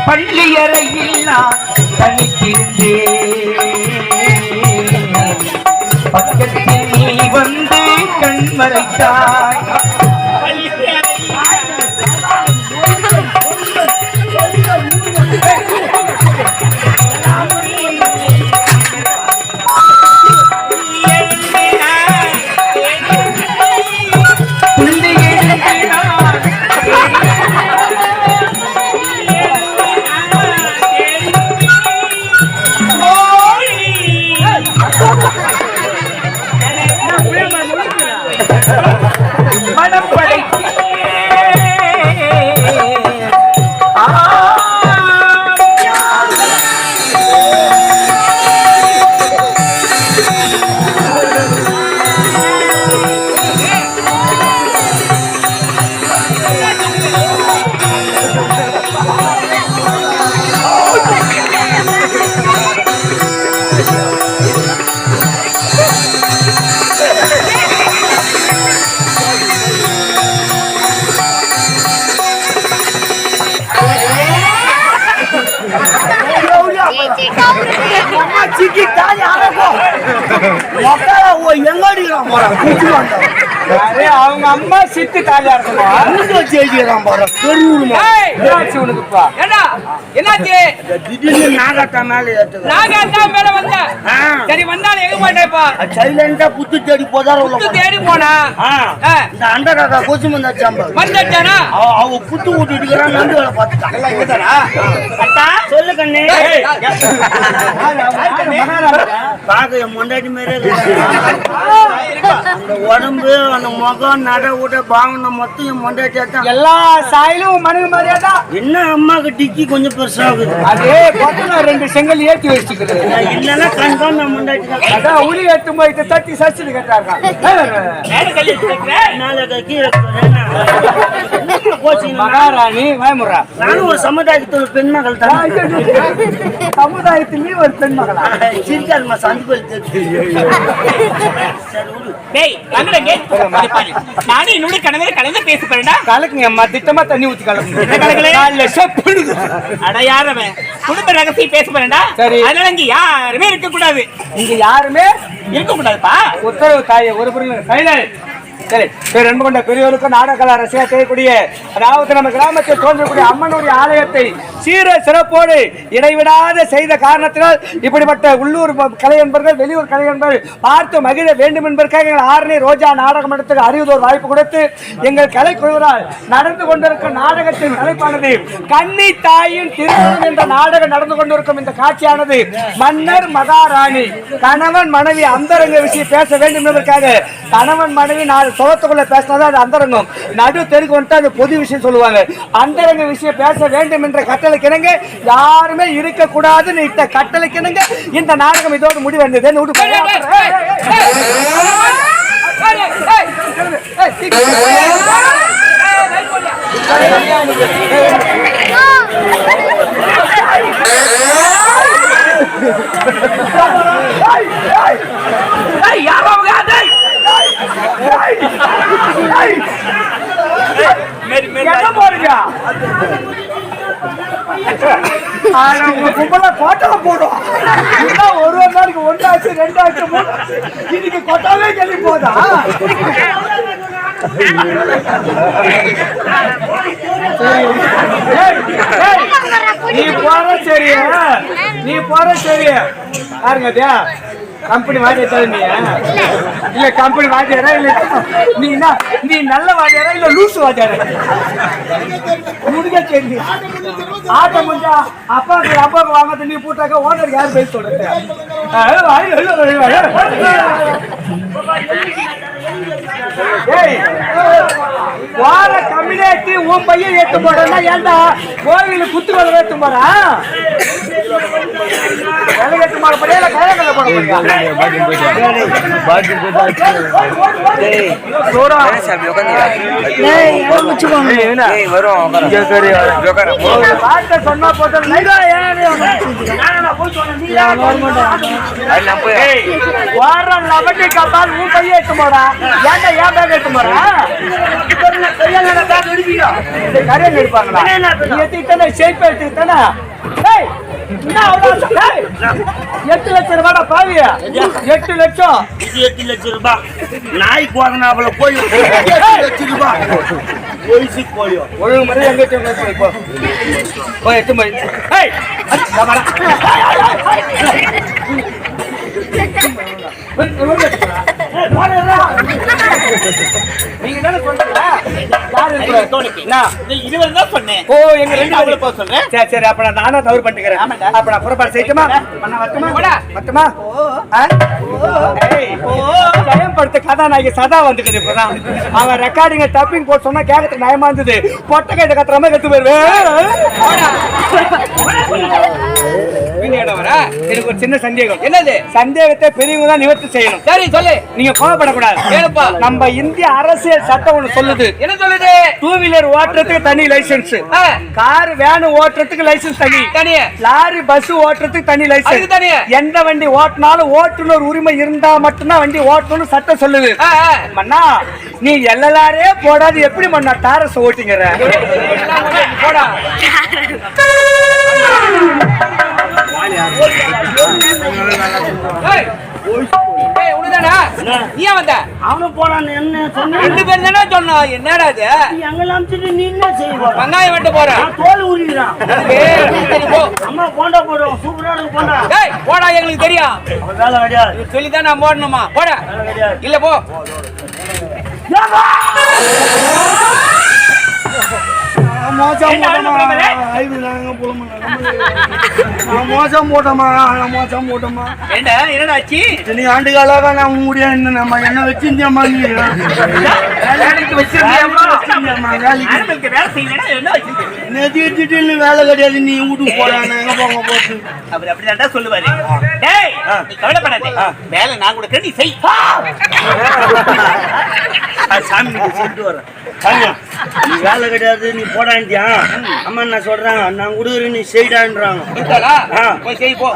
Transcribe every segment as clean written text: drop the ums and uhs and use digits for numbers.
பள்ளியறையில் நான் தனித்திருந்தேன். பக்கத்தில் நீ வந்து கண்மறைத்தாய். அவங்க அம்மா சித்து காலியா இருக்குமா நாகத்தா மேல வந்த சரி வந்தாலும் எங்க போயிட்டேப்பா சைலண்டா புத்து தேடி போதாரு தேடி போனா இந்த அண்டராக்கா கோச்சு வந்தாச்சானா அவ புத்து ஊட்டிட்டு நந்து வேலை பார்த்துட்டான் சொல்லு கண்ணே பாக்க என் முண்டாட்டி மாரி அந்த உடம்பு அந்த முகம் நட விட பாவனை மொத்தம் என் முண்டாட்டியா தான் எல்லா சாயிலும் மனித மாதிரியா தான் என்ன அம்மாக்கு டிக்கி கொஞ்சம் பெருசாகுது அதே பார்த்தா ரெண்டு செங்கல் ஏற்றி வச்சுக்கிறது இல்லைன்னா கன்ஃபார்ம் என் முண்டாட்டி தான் அதான் உரி எட்டு போயிட்டு தட்டி சச்சிட்டு கேட்டாருக்கா மகாராணி வாய்முறா நானும் ஒரு சமுதாயத்தில் ஒரு பெண் மகள் தான் சமுதாயத்திலேயே ஒரு பெண் மகளா சிரிக்காதுமா சந்தி போய் நானும் என்னோட கணவரை கலந்து பேச போறேன்டா கலக்குங்க அம்மா திட்டமா தண்ணி ஊத்தி கலக்குங்க அடையாரவன் குடும்ப ரகசியம் பேச போறேன்டா சரி அதனால இங்க யாருமே இருக்க கூடாது இங்க யாருமே இருக்க கூடாதுப்பா உத்தரவு தாயே ஒரு பொருள் சரி ரெண்டு கொண்ட பெரியவருக்கும் நாடகலா ரசிகா செய்யக்கூடிய அதாவது நம்ம கிராமத்தில் தோன்றக்கூடிய அம்மனுடைய ஆலயத்தை சீர சிறப்போடு இடைவிடாத செய்த காரணத்தினால் இப்படிப்பட்ட உள்ளூர் கலை என்பர்கள் வெளியூர் கலை என்பர்கள் பார்த்து மகிழ வேண்டும் என்பதற்காக எங்கள் ஆரணி ரோஜா நாடக மன்றத்துக்கு அறிவுதோர் வாய்ப்பு கொடுத்து எங்கள் கலை குழுவினால் நடந்து கொண்டிருக்கும் நாடகத்தின் தலைப்பானது கன்னி தாயின் திருமணம் என்ற நாடகம் நடந்து கொண்டிருக்கும் இந்த காட்சியானது மன்னர் மகாராணி கணவன் மனைவி அந்தரங்க விஷயம் பேச வேண்டும் என்பதற்காக கணவன் மனைவி நாலு சோகத்துக்குள்ள பேசினாதான் அது அந்தரங்கம் நடு தெருக்கு வந்துட்டு அது பொது விஷயம் சொல்லுவாங்க அந்தரங்க விஷயம் பேச வேண்டும் என்ற கட்டளைக்கு இணங்க யாருமே இருக்க கூடாதுன்னு இட்ட கட்டளைக்கு இணங்க இந்த நாடகம் இதோடு முடிவடைந்தது கோட்டை போடும் ஒரு நாளைக்கு ஒன்றாச்சு ரெண்டாச்சு இன்னைக்கு கொட்டாவே கேள்வி போதா நீ போற சரியா நீ போற சரியா பாருங்க கம்பெனி வாத்தியாரா நீ இல்ல கம்பெனி வாத்தியாரா இல்ல நீ நல்ல வாத்தியாரா இல்ல லூசு வாத்தியாரா முடிஞ்சா சரி ஆட்ட முடிஞ்சா அப்பாவுக்கு வாங்க நீ போட்டாக்க ஓனர் யார் பேச சொல்றது வார கம்யூனிட்டி உன் பையன் ஏத்து போறா ஏன்டா கோவில குத்து வர ஏத்து போறா விலகட்டு மாட போறியா இல்ல கயங்கல்ல போட போறியா? சொன்னா போதும் காப்பால் உன் கையை எட்டு போடா. ஏன்டா ஏன் பேக் எட்டு போறா? கரையை எடுப்பாங்களா? எடுத்துக்கிட்டே ஷேப் எடுத்துக்கிட்டேனா 8 லட்சம் ரூபாடா பாவியா? 8 லட்சம். இது 8 லட்சம் ரூபாய். நாய்க்கு வாங்கினாப்புல போய் 8 லட்சம் ரூபாய். போயிச்சு போலியோ ஒழுங்கு முறை எங்க போய் 8 மணி. நீங்க தானே சொன்னீங்க சொன்னேன். ஓ எங்க ரெண்டு சொல்றேன். சரி சரி அப்ப நானும் தவறு பண்ணிக்கிறேன். அப்ப நான் புறப்பாடு செய்யட்டுமா? மொத்தமா பயன்படுத்த கதாநாயகி சதா வந்துக்குது. இப்பதான் அவன் ரெக்கார்டிங்க டப்பிங் போட்டு சொன்னா கேட்கறதுக்கு நயமா இருந்தது. பொட்டை கைட்ட கத்துற மாதிரி கத்து போயிருவேன். எனக்கு ஒரு சின்ன சந்தேகம். என்னது சந்தேகத்தை பெரியவங்க தான் நிவர்த்தி செய்யணும். சரி சொல்லு. நீங்க கோவப்படக்கூடாது. நம்ம இந்திய அரசியல் சட்டம் ஒண்ணு சொல்லுது. என்ன சொல்லுது? 2 வீலர் ஓட்டுறதுக்கு தனி லைசன்ஸ், கார் வேன் ஓட்டுறதுக்கு லைசன்ஸ் தனி, லாரி பஸ் ஓட்டுறதுக்கு தனி லைசன்ஸ் தனி. எந்த வண்டி ஓட்டினாலும் ஓட்டுநர் உரிமை இருந்தா மட்டும்தான் வண்டி ஓட்டணும்னு சட்டம் சொல்லுது. மண்ணா நீ எல்லலாரே போடாது எப்படி மண்ணா டாரஸ் ஓட்டிங்கிற போடா. அவனும் போறான்னு என்ன சொன்ன? 2 பேர் தானே சொன்னோம். என்னடா இது? எங்கெல்லாம் நீ என்ன செய்வ? வெங்காயம் வெட்ட போறேன். தோல் உரிக்கிறான். அம்மா போண்டா போடுறோம். சூப்பரா இருக்கு போண்டா. போடா எங்களுக்கு தெரியும். வேலை கிடையாது. சொல்லிதான் நான் போடணுமா? போடா. இல்ல போ. மோசம் போட்டோமா என்னடாச்சு? நீ ஆண்டு காலாக நான் முடியாது. நம்ம என்ன வச்சிருந்தியம்மா? நீ வேலை கிடையாது. நீ வீட்டுக்கு போறான் எங்க போங்க போட்டு அவர் அப்படிதான் சொல்லுவாரு. கவலைப்படாதே, வேலை நான் கொடுக்க நீ செய். சாமி சொல்லிட்டு வரேன். நீ வேலை கிடையாது நீ போடாண்டியா? அம்மா நான் சொல்றேன் நான் கொடுக்குறேன் நீ செய்டான்றாங்க. போய் செய் போ.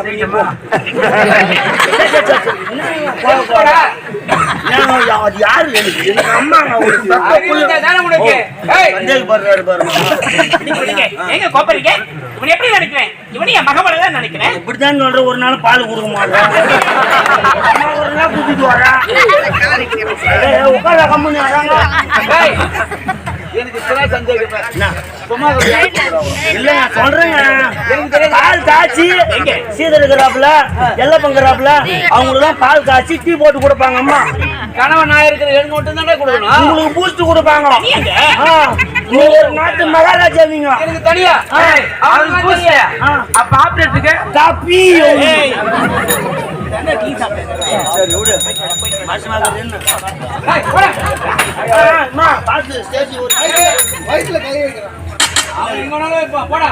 யாரு எனக்கு அம்மா இப்படித்தான் சொல்ற. ஒரு நாள் பால் கொடுக்க மாட்டேன். ஒரு நாள் கூட்டிட்டு வரேன். உட்கார கம்பெனி வராங்க. இல்ல நான் சொல்றேங்க. பால் காய்ச்சி சீதர் இருக்கிறாப்புல எல்லப்பங்கிறாப்புல அவங்களுக்கு பால் காய்ச்சி டீ போட்டு கொடுப்பாங்க. அம்மா கணவன் நான் இருக்கிற எனக்கு மட்டும் தானே கொடுக்கணும். உங்களுக்கு பூஸ்ட் கொடுப்பாங்க. நீங்க ஒரு நாட்டு மகாராஜா. நீங்க எனக்கு தனியா அப்ப ஆப்ரேட்டுக்கு காப்பி. சரி விடு. பார்த்து ஸ்டேஜ் ஒரு வயிற்றுல கை வைக்கிறான். போடா.